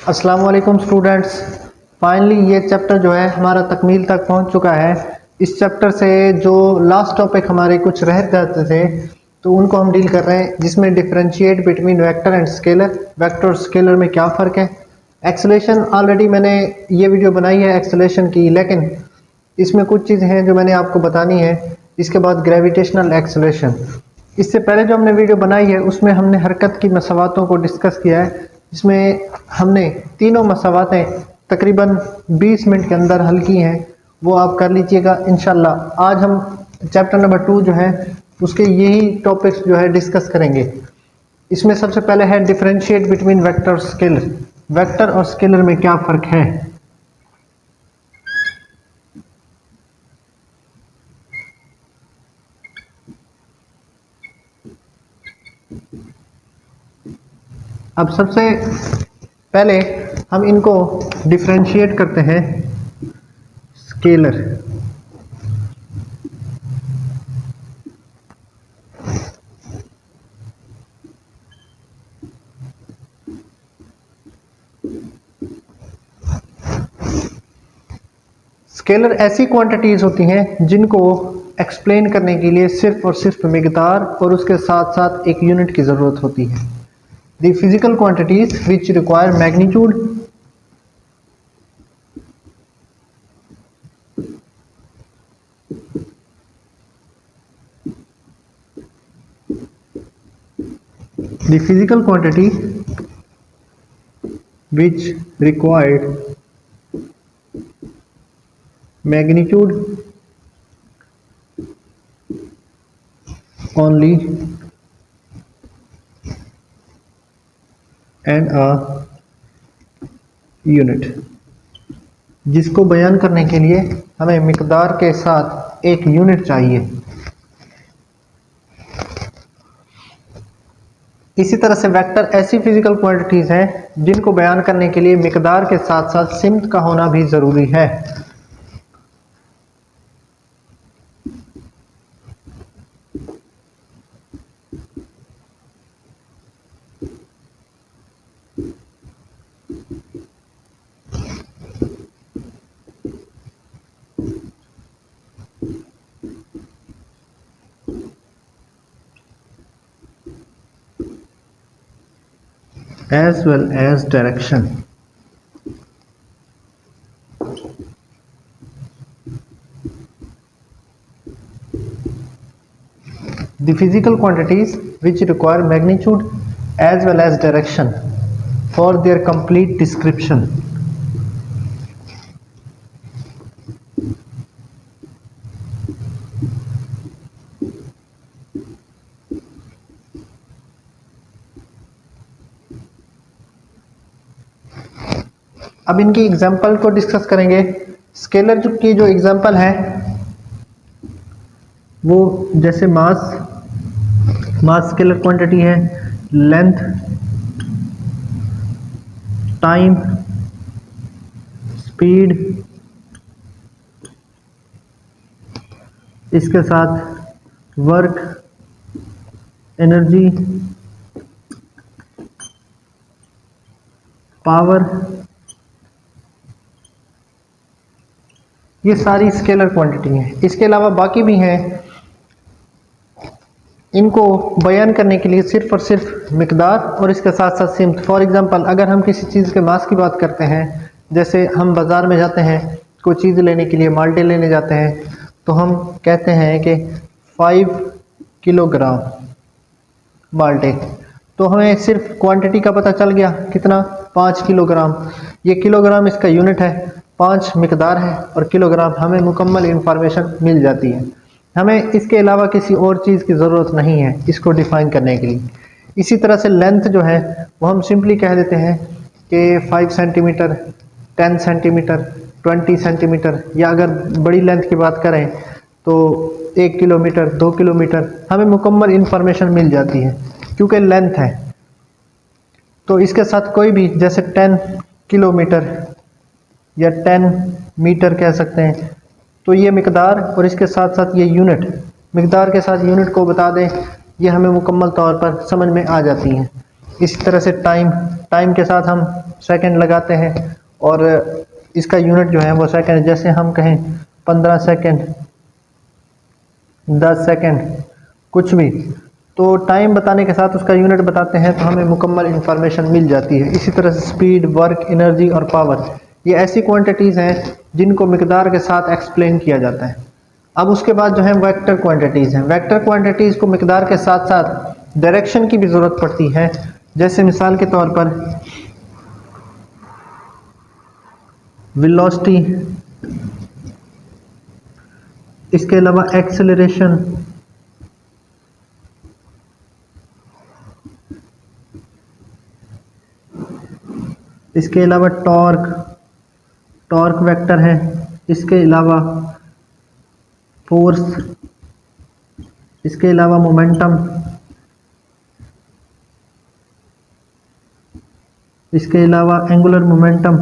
अस्सलाम वालेकुम students. Finally ये चैप्टर जो है हमारा तकमील तक पहुंच चुका है। इस चैप्टर से जो लास्ट टॉपिक हमारे कुछ रह जाते थे तो उनको हम डील कर रहे हैं, जिसमें differentiate between vector and scalar. Vector और स्केलर में क्या फ़र्क है। एक्सेलेरेशन ऑलरेडी मैंने ये वीडियो बनाई है एक्सेलेरेशन की, लेकिन इसमें कुछ चीज़ें हैं जो मैंने आपको बतानी है। इसके बाद ग्रेविटेशनल एक्सेलेरेशन। इससे पहले जो हमने वीडियो बनाई है उसमें हमने हरकत की मसावातों को डिस्कस किया है, जिसमें हमने तीनों मसावातें तकरीबन 20 मिनट के अंदर हल की हैं। वो आप कर लीजिएगा इंशाल्लाह। आज हम चैप्टर नंबर 2 जो है उसके यही टॉपिक्स जो है डिस्कस करेंगे। इसमें सबसे पहले है डिफरेंशिएट बिटवीन वेक्टर और स्केलर। वेक्टर और स्केलर में क्या फ़र्क है। अब सबसे पहले हम इनको डिफरेंशिएट करते हैं। स्केलर स्केलर ऐसी क्वांटिटीज होती हैं जिनको एक्सप्लेन करने के लिए सिर्फ और सिर्फ मिकदार और उसके साथ साथ एक यूनिट की ज़रूरत होती है। The physical quantities which require magnitude the physical quantity which required magnitude only and a unit, जिसको बयान करने के लिए हमें मिकदार के साथ एक यूनिट चाहिए। इसी तरह से वेक्टर ऐसी फिजिकल क्वांटिटीज हैं जिनको बयान करने के लिए मिकदार के साथ साथ सिमत का होना भी ज़रूरी है। As well as direction. The physical quantities which require magnitude as well as direction for their complete description. अब इनकी एग्जाम्पल को डिस्कस करेंगे। स्केलर की जो एग्जाम्पल है वो जैसे मास स्केलर क्वांटिटी है, लेंथ, टाइम, स्पीड, इसके साथ वर्क, एनर्जी, पावर, ये सारी स्केलर क्वांटिटी हैं। इसके अलावा बाकी भी हैं, इनको बयान करने के लिए सिर्फ और सिर्फ मिकदार और इसके साथ साथ सिमत। फॉर एग्जांपल, अगर हम किसी चीज़ के मास की बात करते हैं, जैसे हम बाज़ार में जाते हैं कोई चीज़ लेने के लिए, माल्टे लेने जाते हैं, तो हम कहते हैं कि 5 किलोग्राम माल्टे। तो हमें सिर्फ क्वांटिटी का पता चल गया, कितना, 5 किलोग्राम। ये किलोग्राम इसका यूनिट है, 5 मिकदार है और किलोग्राम, हमें मुकम्मल इंफॉर्मेशन मिल जाती है। हमें इसके अलावा किसी और चीज़ की ज़रूरत नहीं है इसको डिफ़ाइन करने के लिए। इसी तरह से लेंथ जो है वो हम सिंपली कह देते हैं कि 5 सेंटीमीटर, 10 सेंटीमीटर, 20 सेंटीमीटर, या अगर बड़ी लेंथ की बात करें तो 1 किलोमीटर, 2 किलोमीटर, हमें मुकम्मल इंफॉर्मेशन मिल जाती है क्योंकि लेंथ है। तो इसके साथ कोई भी, जैसे 10 किलोमीटर या 10 मीटर कह सकते हैं, तो ये मिकदार और इसके साथ साथ ये यूनिट, मिकदार के साथ यूनिट को बता दें, ये हमें मुकम्मल तौर पर समझ में आ जाती हैं। इसी तरह से टाइम, टाइम के साथ हम सेकंड लगाते हैं और इसका यूनिट जो है वो सेकंड, जैसे हम कहें 15 सेकंड, 10 सेकंड, कुछ भी, तो टाइम बताने के साथ उसका यूनिट बताते हैं तो हमें मुकम्मल इंफॉर्मेशन मिल जाती है। इसी तरह से स्पीड, वर्क, एनर्जी और पावर, ये ऐसी क्वांटिटीज़ हैं जिनको मिकदार के साथ एक्सप्लेन किया जाता है। अब उसके बाद जो है वेक्टर क्वांटिटीज़ हैं। वेक्टर क्वांटिटीज़ को मिकदार के साथ साथ डायरेक्शन की भी ज़रूरत पड़ती है। जैसे मिसाल के तौर पर वेलोसिटी, इसके अलावा एक्सेलरेशन, इसके अलावा टॉर्क, टॉर्क वेक्टर है, इसके अलावा फोर्स, इसके अलावा मोमेंटम, इसके अलावा एंगुलर मोमेंटम,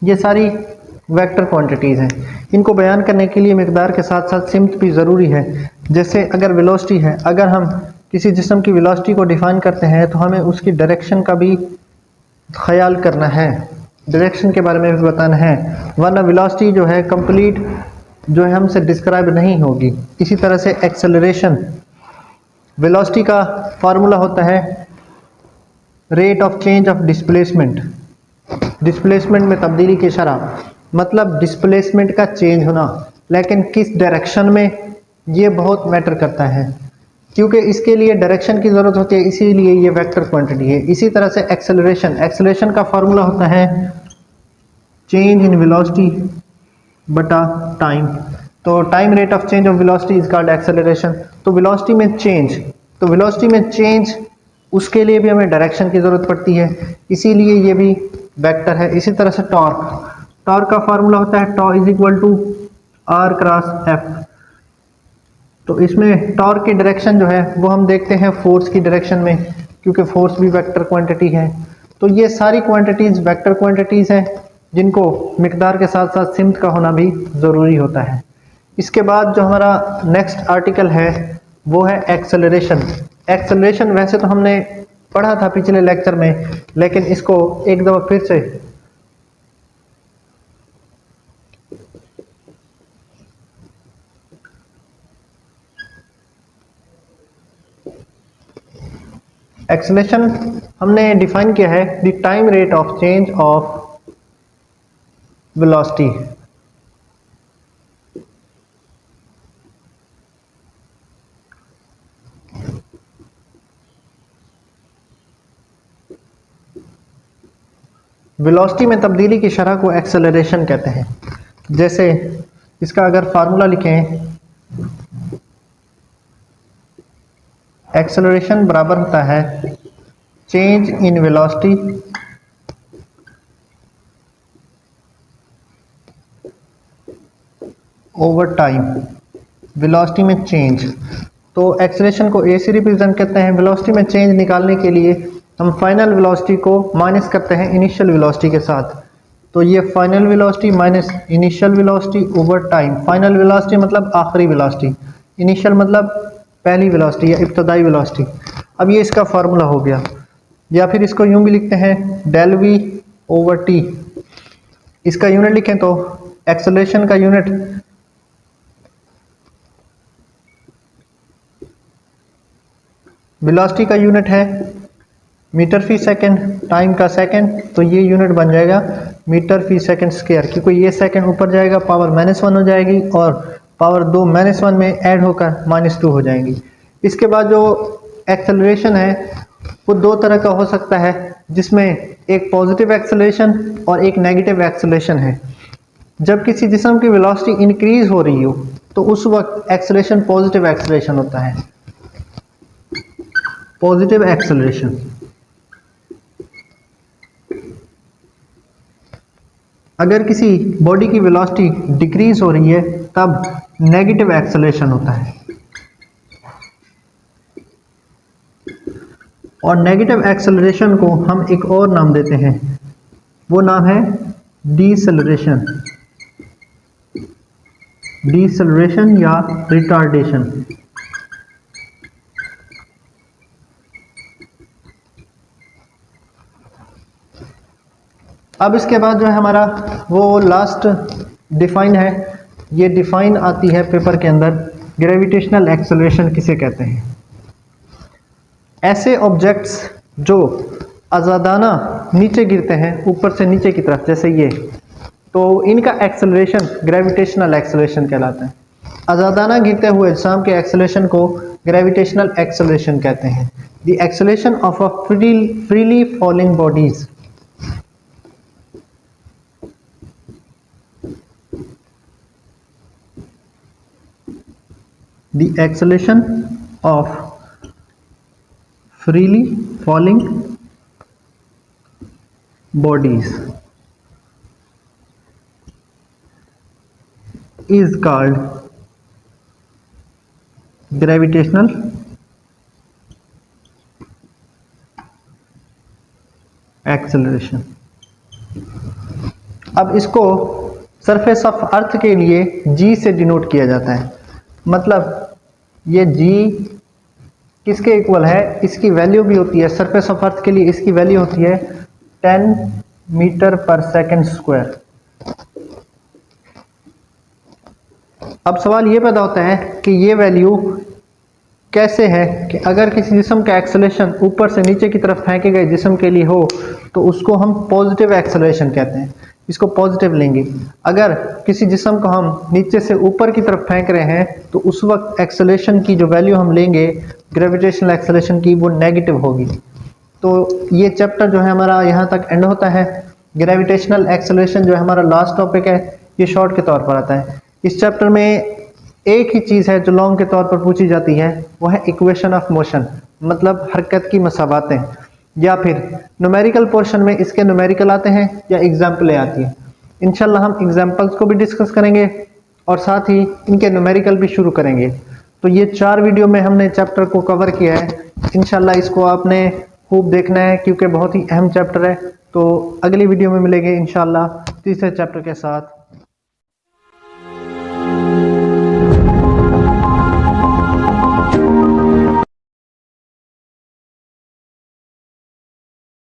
ये सारी वेक्टर क्वांटिटीज़ हैं। इनको बयान करने के लिए मिकदार के साथ साथ सिमत भी ज़रूरी है। जैसे अगर वेलोसिटी है, अगर हम किसी जिस्म की वेलोसिटी को डिफ़ाइन करते हैं तो हमें उसकी डायरेक्शन का भी ख्याल करना है, डायरेक्शन के बारे में भी बताना है, वरना वेलोसिटी जो है कंप्लीट जो है हमसे डिस्क्राइब नहीं होगी। इसी तरह से एक्सेलरेशन, वेलोसिटी का फार्मूला होता है rate of change of displacement, displacement में तब्दीली की शरह, मतलब डिस्प्लेसमेंट का चेंज होना, लेकिन किस डायरेक्शन में, ये बहुत मैटर करता है क्योंकि इसके लिए डायरेक्शन की ज़रूरत होती है, इसीलिए ये वेक्टर क्वांटिटी है। इसी तरह से एक्सेलरेशन, एक्सेलरेशन का फार्मूला होता है चेंज इन वेलोसिटी बटा टाइम। तो time rate of change of velocity is called acceleration. तो वेलोसिटी में चेंज, तो वेलोसिटी में चेंज उसके लिए भी हमें डायरेक्शन की ज़रूरत पड़ती है, इसीलिए ये भी वेक्टर है। इसी तरह से टॉर्क, टॉर्क का फार्मूला होता है tau is equal to R cross F. तो इसमें टॉर्क की डायरेक्शन जो है वो हम देखते हैं फोर्स की डायरेक्शन में, क्योंकि फोर्स भी वेक्टर क्वांटिटी है। तो ये सारी क्वांटिटीज़ वेक्टर क्वांटिटीज़ हैं जिनको मिकदार के साथ साथ सिमत का होना भी ज़रूरी होता है। इसके बाद जो हमारा नेक्स्ट आर्टिकल है वो है एक्सेलरेशन। एक्सेलरेशन वैसे तो हमने पढ़ा था पिछले लेक्चर में, लेकिन इसको एक दफ़ा फिर से एक्सेलरेशन हमने डिफाइन किया है the time rate of change of velocity. Velocity में तब्दीली की शरह को एक्सेलरेशन कहते हैं। जैसे इसका अगर फार्मूला लिखें, एक्सेलरेशन बराबर होता है change in velocity over time, velocity में चेंज। तो एक्सेलरेशन को ए से रिप्रेजेंट करते हैं। वेलोसिटी में चेंज निकालने के लिए हम फाइनल वेलोसिटी को माइनस करते हैं इनिशियल वेलोसिटी के साथ। तो ये final velocity minus initial velocity over time. Final velocity मतलब आखिरी वेलोसिटी, इनिशियल मतलब पहली वेलोसिटी या इब्तदाई वेलोसिटी। अब ये इसका फार्मूला हो गया, या फिर इसको यूं भी लिखते हैं डेल वी ओवर टी। इसका यूनिट लिखें तो एक्सेलरेशन का यूनिट वेलोसिटी का यूनिट है मीटर फी सेकंड, टाइम का सेकंड, तो ये यूनिट बन जाएगा मीटर फी सेकंड स्क्वायर, क्योंकि ये सेकंड ऊपर जाएगा पावर -1 हो जाएगी और पावर 2 -1 में ऐड होकर -2 हो जाएंगी। इसके बाद जो एक्सेलरेशन है वो दो तरह का हो सकता है, जिसमें एक पॉजिटिव एक्सेलरेशन और एक नेगेटिव एक्सेलरेशन है। जब किसी जिस्म की वेलोसिटी इंक्रीज हो रही हो तो उस वक्त एक्सेलरेशन पॉजिटिव एक्सेलरेशन होता है, पॉजिटिव एक्सेलरेशन। अगर किसी बॉडी की वेलोसिटी डिक्रीज हो रही है तब नेगेटिव एक्सेलरेशन होता है। और नेगेटिव एक्सेलरेशन को हम एक और नाम देते हैं, वो नाम है डीसेलरेशन। डिसेलरेशन या रिटार्डेशन। अब इसके बाद जो है हमारा वो लास्ट डिफाइन है, ये डिफाइन आती है पेपर के अंदर, ग्रेविटेशनल एक्सेलरेशन किसे कहते हैं। ऐसे ऑब्जेक्ट्स जो आज़ादाना नीचे गिरते हैं ऊपर से नीचे की तरफ, जैसे ये, तो इनका एक्सेलरेशन ग्रेविटेशनल एक्सेलरेशन कहलाता है। आज़ादाना गिरते हुए जिस्म के एक्सेलरेशन को ग्रेविटेशनल एक्सेलरेशन कहते हैं। The acceleration of a freely falling bodies, the acceleration of freely falling bodies is called gravitational acceleration। अब इसको सरफेस ऑफ अर्थ के लिए g से डिनोट किया जाता है। मतलब ये g किसके इक्वल है, इसकी वैल्यू भी होती है सरफेस ऑफ अर्थ के लिए, इसकी वैल्यू होती है 10 मीटर पर सेकंड स्क्वायर। अब सवाल ये पैदा होता है कि ये वैल्यू कैसे है कि अगर किसी जिस्म का एक्सेलरेशन ऊपर से नीचे की तरफ फेंके गए जिस्म के लिए हो तो उसको हम पॉजिटिव एक्सेलरेशन कहते हैं, इसको पॉजिटिव लेंगे। अगर किसी जिस्म को हम नीचे से ऊपर की तरफ फेंक रहे हैं तो उस वक्त एक्सेलरेशन की जो वैल्यू हम लेंगे ग्रेविटेशनल एक्सेलरेशन की, वो नेगेटिव होगी। तो ये चैप्टर जो है हमारा यहाँ तक एंड होता है। ग्रेविटेशनल एक्सेलरेशन जो है हमारा लास्ट टॉपिक है, ये शॉर्ट के तौर पर आता है। इस चैप्टर में एक ही चीज़ है जो लॉन्ग के तौर पर पूछी जाती है, वो है इक्वेशन ऑफ मोशन, मतलब हरकत की मसावातें, या फिर न्यूमेरिकल पोर्शन में इसके न्यूमेरिकल आते हैं या एग्जाम्पलें आती हैं। इंशाल्लाह हम एग्जाम्पल्स को भी डिस्कस करेंगे और साथ ही इनके न्यूमेरिकल भी शुरू करेंगे। तो ये 4 वीडियो में हमने चैप्टर को कवर किया है। इंशाल्लाह इसको आपने खूब देखना है क्योंकि बहुत ही अहम चैप्टर है। तो अगली वीडियो में मिलेंगे इंशाल्लाह तीसरे चैप्टर के साथ।